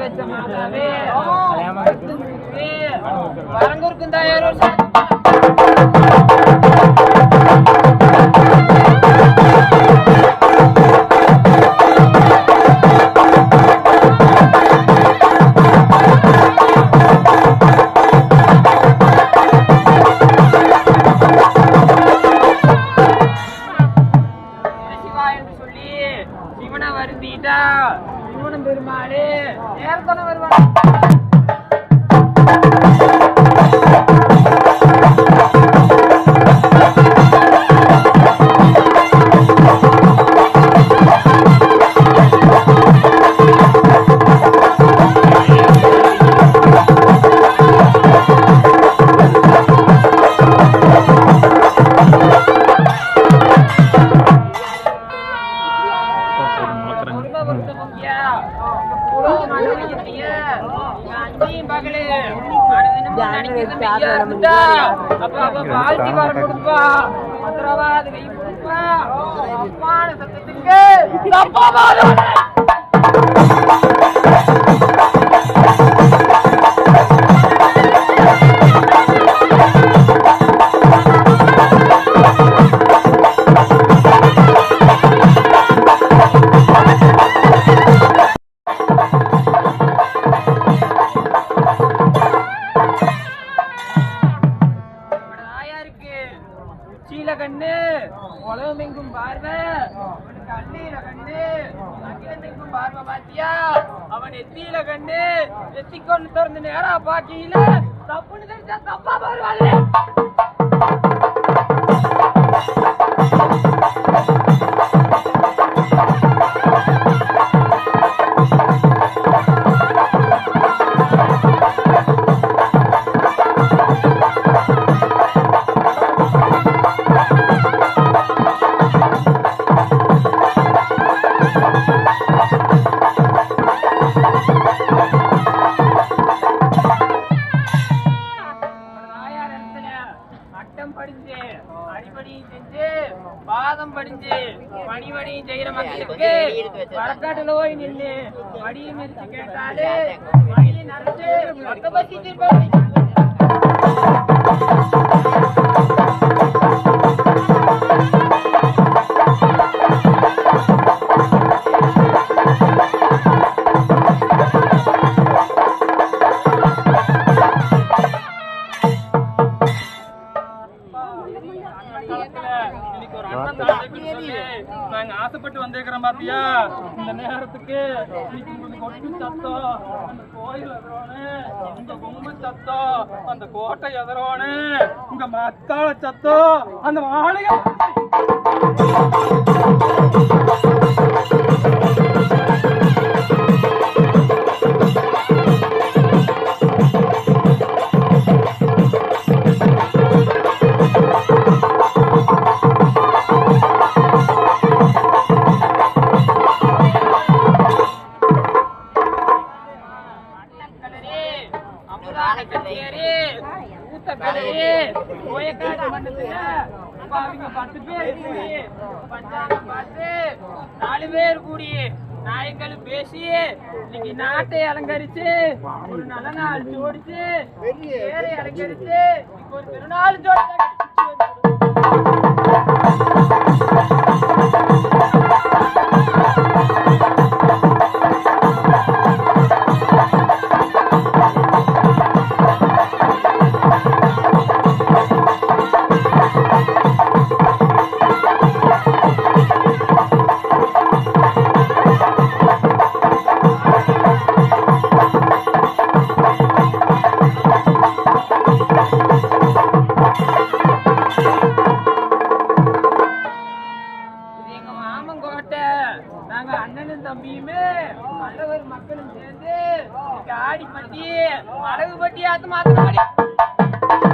வச்ச மாதாவே வரங்கூருக்கும் தயாரும் சிவனம் பெருமாளே நேரத்தோட வருவாங்க. வாழ்த்தி வர கொடுப்பா மந்திரவாத கை கொடுப்பா அப்பான சத்தத்துக்கு கண்ணு உலகமெங்கும் பார்வை அவனுக்கு அண்ணீர கண்ணு அகிலமெங்கும் பார்வை பாத்தியா அவன் எத்தியில கண்ணு எத்திக்கொண்டு திறந்து நேரா பாட்டியில தப்புன்னு தெரிஞ்சா தப்பா பாருவாள். பாதம் படிஞ்சு பணிவடியும் செய்யற மக்களுக்கு வரக்காட்டுல போய் நின்று வடியும் மிதிச்சு கேட்டாலே வழியை நடந்து பக்க பத்தி நாங்க ஆசைப்பட்டு வந்திருக்கிறோம் பாத்தியா இந்த நேரத்துக்கு கொட்டு சத்தம் அந்த கோயில் எதிரோனு இந்த பொம்மை சத்தம் அந்த கோட்டை எதிரோனு உங்க மத்தாள சத்தம் அந்த மாளிகை நாலு பேர் கூடி நாயக்கள் பேசி இன்னைக்கு நாட்டை அலங்கரிச்சு ஒரு நல்ல நாள் ஜோடிச்சு பேரை அலங்கரிச்சு ஒரு திருநாள் ஜோடி நாங்க அண்ணனும் தம்பியுமே நல்லவர் மக்களும் சேர்ந்து ஆடி பட்டி அழகு பட்டி ஆத்து மாத்திரம்